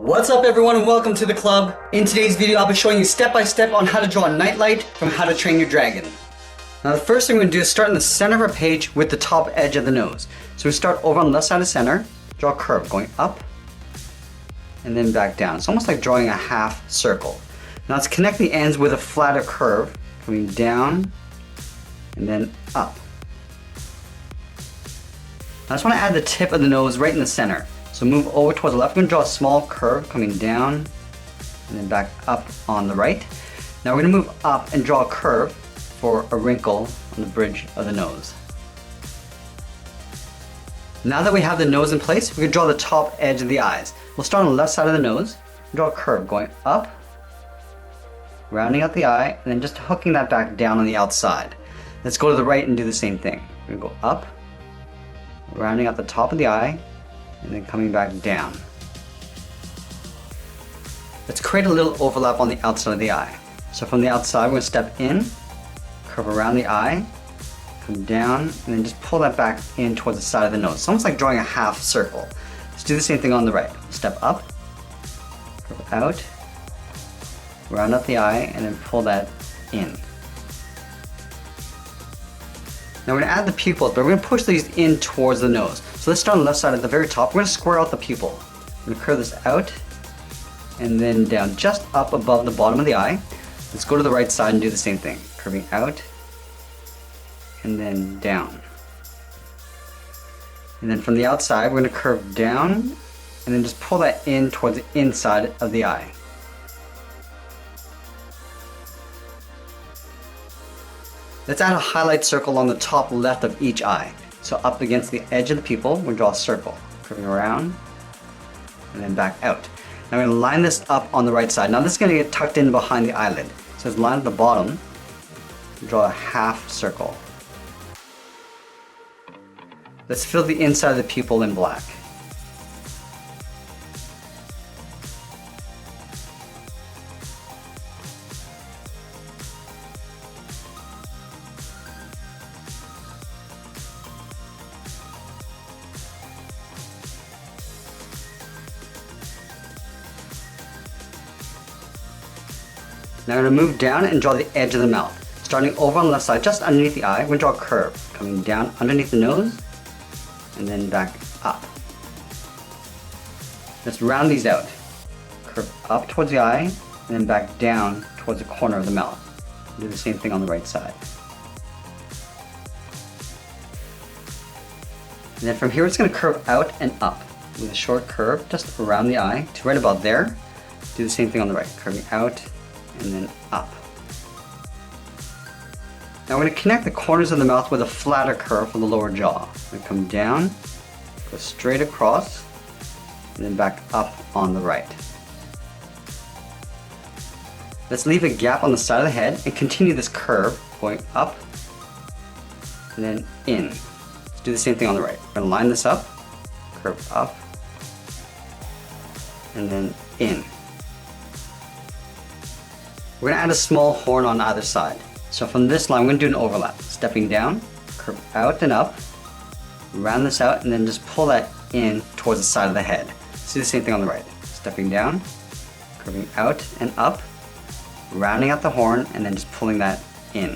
What's up everyone and welcome to the club. In today's video I'll be showing you step by step on how to draw a nightlight from How to Train Your Dragon. Now the first thing we're going to do is start in the center of our page with the top edge of the nose. So we start over on the left side of center, draw a curve going up and then back down. It's almost like drawing a half circle. Now let's connect the ends with a flatter curve coming down and then up. I just want to add the tip of the nose right in the center. So move over towards the left. We're going to draw a small curve coming down and then back up on the right. Now we're going to move up and draw a curve for a wrinkle on the bridge of the nose. Now that we have the nose in place, we can draw the top edge of the eyes. We'll start on the left side of the nose, draw a curve going up, rounding out the eye, and then just hooking that back down on the outside. Let's go to the right and do the same thing. We're going to go up, rounding out the top of the eye, and then coming back down. Let's create a little overlap on the outside of the eye. So from the outside, we're going to step in, curve around the eye, come down, and then just pull that back in towards the side of the nose. It's almost like drawing a half circle. Let's do the same thing on the right. Step up, curve out, round out the eye, and then pull that in. Now we're going to add the pupils, but we're going to push these in towards the nose. So let's start on the left side at the very top. We're going to square out the pupil. We're going to curve this out and then down just up above the bottom of the eye. Let's go to the right side and do the same thing. Curving out and then down. And then from the outside, we're going to curve down and then just pull that in towards the inside of the eye. Let's add a highlight circle along the top left of each eye. So up against the edge of the pupil, we'll draw a circle, curving around and then back out. Now we're going to line this up on the right side. Now this is going to get tucked in behind the eyelid. So it's lined at the bottom, draw a half circle. Let's fill the inside of the pupil in black. Now I'm going to move down and draw the edge of the mouth. Starting over on the left side, just underneath the eye, we're going to draw a curve. Coming down underneath the nose, and then back up. Let's round these out. Curve up towards the eye, and then back down towards the corner of the mouth. Do the same thing on the right side. And then from here, it's going to curve out and up with a short curve just around the eye to right about there. Do the same thing on the right, curving out and then up. Now we're going to connect the corners of the mouth with a flatter curve for the lower jaw. We're going to come down, go straight across, and then back up on the right. Let's leave a gap on the side of the head and continue this curve going up and then in. Let's do the same thing on the right. We're going to line this up, curve up, and then in. We're going to add a small horn on either side. So from this line, we're going to do an overlap. Stepping down, curve out and up, round this out, and then just pull that in towards the side of the head. Let's do the same thing on the right. Stepping down, curving out and up, rounding out the horn, and then just pulling that in.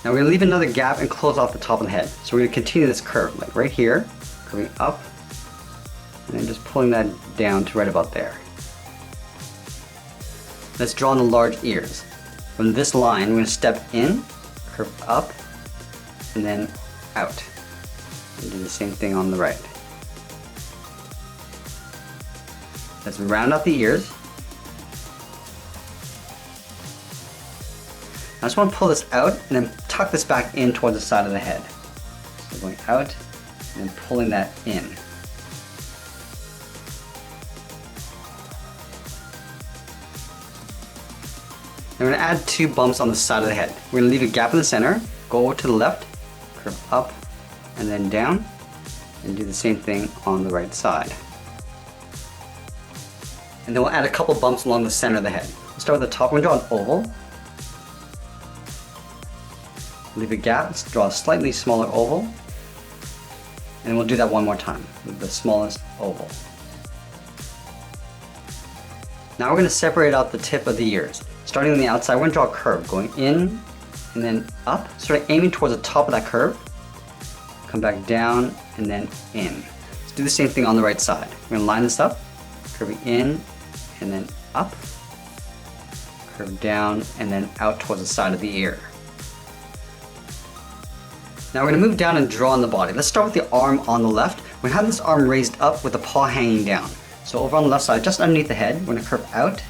Now we're going to leave another gap and close off the top of the head. So we're going to continue this curve, like right here, curving up, and then just pulling that down to right about there. Let's draw in the large ears. From this line, we're going to step in, curve up, and then out. And do the same thing on the right. Let's round out the ears. I just want to pull this out and then tuck this back in towards the side of the head. So going out and then pulling that in. I'm going to add two bumps on the side of the head. We're going to leave a gap in the center, go over to the left, curve up, and then down, and do the same thing on the right side. And then we'll add a couple bumps along the center of the head. We'll start with the top. We're going to draw an oval. Leave a gap, let's draw a slightly smaller oval. And we'll do that one more time with the smallest oval. Now we're going to separate out the tip of the ears. Starting on the outside, we're going to draw a curve going in and then up, sort of aiming towards the top of that curve. Come back down and then in. Let's do the same thing on the right side. We're going to line this up, curving in and then up, curve down and then out towards the side of the ear. Now we're going to move down and draw on the body. Let's start with the arm on the left. We have this arm raised up with the paw hanging down. So over on the left side, just underneath the head, we're going to curve out,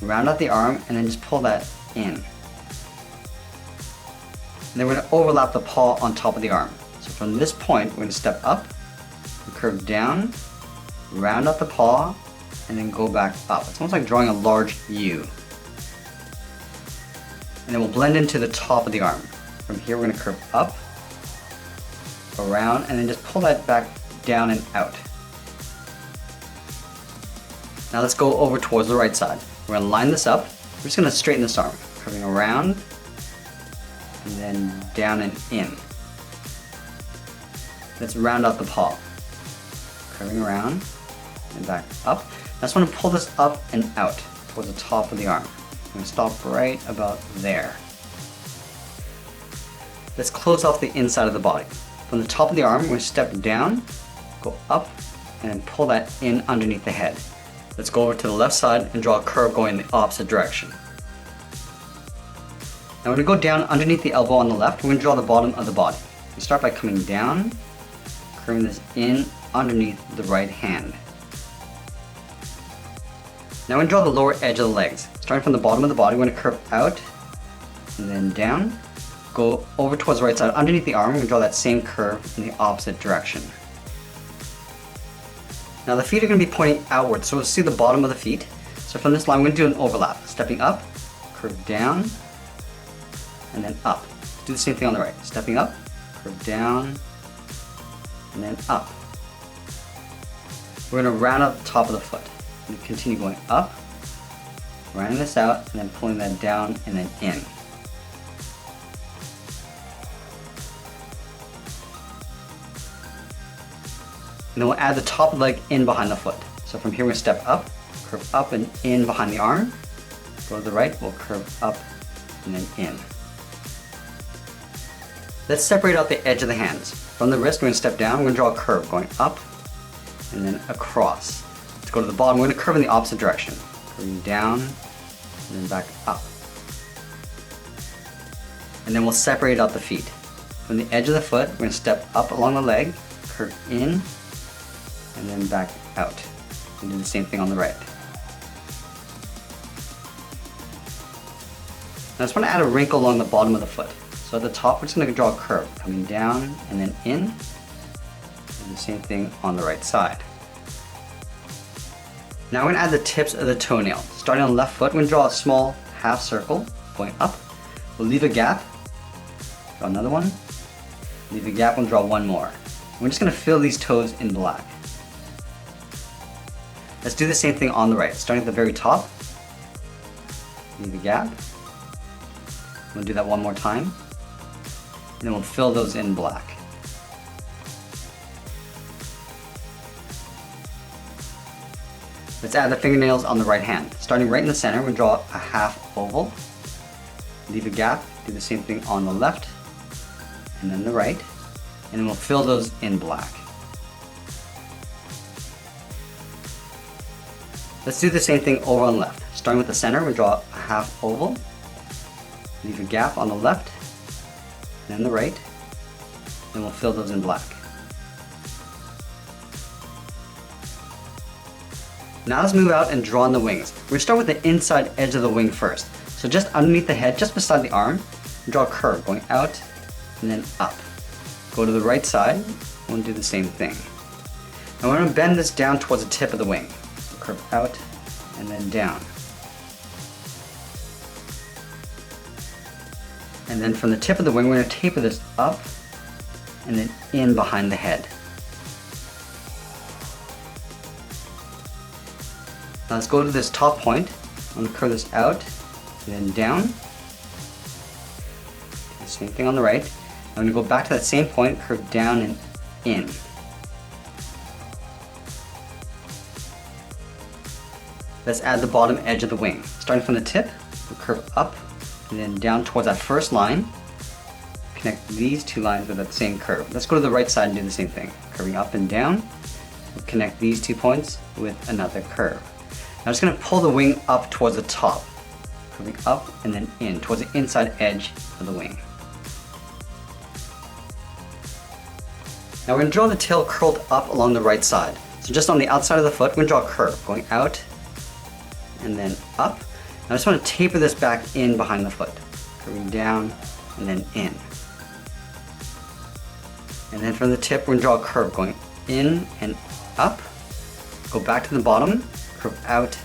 round out the arm, and then just pull that in. And then we're going to overlap the paw on top of the arm. So from this point, we're going to step up, curve down, round out the paw, and then go back up. It's almost like drawing a large U. And then we'll blend into the top of the arm. From here, we're going to curve up, around, and then just pull that back down and out. Now let's go over towards the right side. We're going to line this up. We're just going to straighten this arm, curving around, and then down and in. Let's round out the paw, curving around and back up. I just want to pull this up and out towards the top of the arm. I'm going to stop right about there. Let's close off the inside of the body. From the top of the arm, we're going to step down, go up, and then pull that in underneath the head. Let's go over to the left side and draw a curve going in the opposite direction. Now we're going to go down underneath the elbow on the left. We're going to draw the bottom of the body. We start by coming down, curving this in underneath the right hand. Now we're going to draw the lower edge of the legs. Starting from the bottom of the body, we're going to curve out and then down. Go over towards the right side. Underneath the arm, we're going to draw that same curve in the opposite direction. Now the feet are going to be pointing outward, so we'll see the bottom of the feet. So from this line, we're going to do an overlap. Stepping up, curve down, and then up. Do the same thing on the right. Stepping up, curve down, and then up. We're going to round out the top of the foot. And continue going up, rounding this out, and then pulling that down and then in. And then we'll add the top leg in behind the foot. So from here we're going to step up, curve up and in behind the arm. Go to the right, we'll curve up and then in. Let's separate out the edge of the hands. From the wrist, we're going to step down, we're going to draw a curve going up and then across. Let's go to the bottom, we're going to curve in the opposite direction. Curving down and then back up. And then we'll separate out the feet. From the edge of the foot, we're going to step up along the leg, curve in, and then back out. And do the same thing on the right. Now I just want to add a wrinkle along the bottom of the foot. So at the top, we're just going to draw a curve, coming down and then in. And the same thing on the right side. Now we're going to add the tips of the toenail. Starting on the left foot, we're going to draw a small half circle going up. We'll leave a gap, draw another one, leave a gap and draw one more. We're just going to fill these toes in black. Let's do the same thing on the right. Starting at the very top, leave a gap. We'll do that one more time. And then we'll fill those in black. Let's add the fingernails on the right hand. Starting right in the center, we'll draw a half oval. Leave a gap, do the same thing on the left, and then the right. And then we'll fill those in black. Let's do the same thing over on the left. Starting with the center, we'll draw a half oval. Leave a gap on the left, and then the right. Then we'll fill those in black. Now let's move out and draw on the wings. We're going to start with the inside edge of the wing first. So just underneath the head, just beside the arm, draw a curve going out and then up. Go to the right side, we'll do the same thing. Now we're going to bend this down towards the tip of the wing. So curve out and then down. And then from the tip of the wing, we're going to taper this up and then in behind the head. Now let's go to this top point. I'm going to curve this out and then down. Do the same thing on the right. I'm going to go back to that same point, curve down and in. let's add the bottom edge of the wing. Starting from the tip, we'll curve up and then down towards that first line. Connect these two lines with that same curve. Let's go to the right side and do the same thing. Curving up and down, we'll connect these 2 points with another curve. Now I'm just going to pull the wing up towards the top. Curving up and then in, towards the inside edge of the wing. Now we're going to draw the tail curled up along the right side. So just on the outside of the foot, we're going to draw a curve, going out and then up. Now I just want to taper this back in behind the foot. Curving down and then in. And then from the tip, we're going to draw a curve going in and up. Go back to the bottom, curve out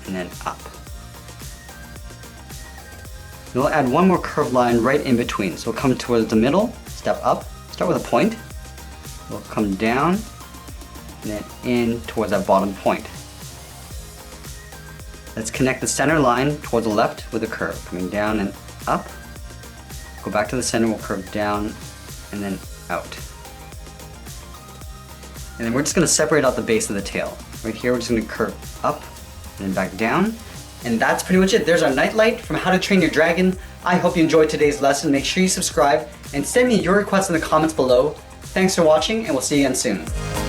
and then up. And we'll add one more curved line right in between. So we'll come towards the middle, step up, start with a point. We'll come down and then in towards that bottom point. Let's connect the center line towards the left with a curve, coming down and up. Go back to the center, we'll curve down and then out. And then we're just going to separate out the base of the tail. Right here, we're just going to curve up and then back down. And that's pretty much it. There's our nightlight from How to Train Your Dragon. I hope you enjoyed today's lesson. Make sure you subscribe and send me your requests in the comments below. Thanks for watching, and we'll see you again soon.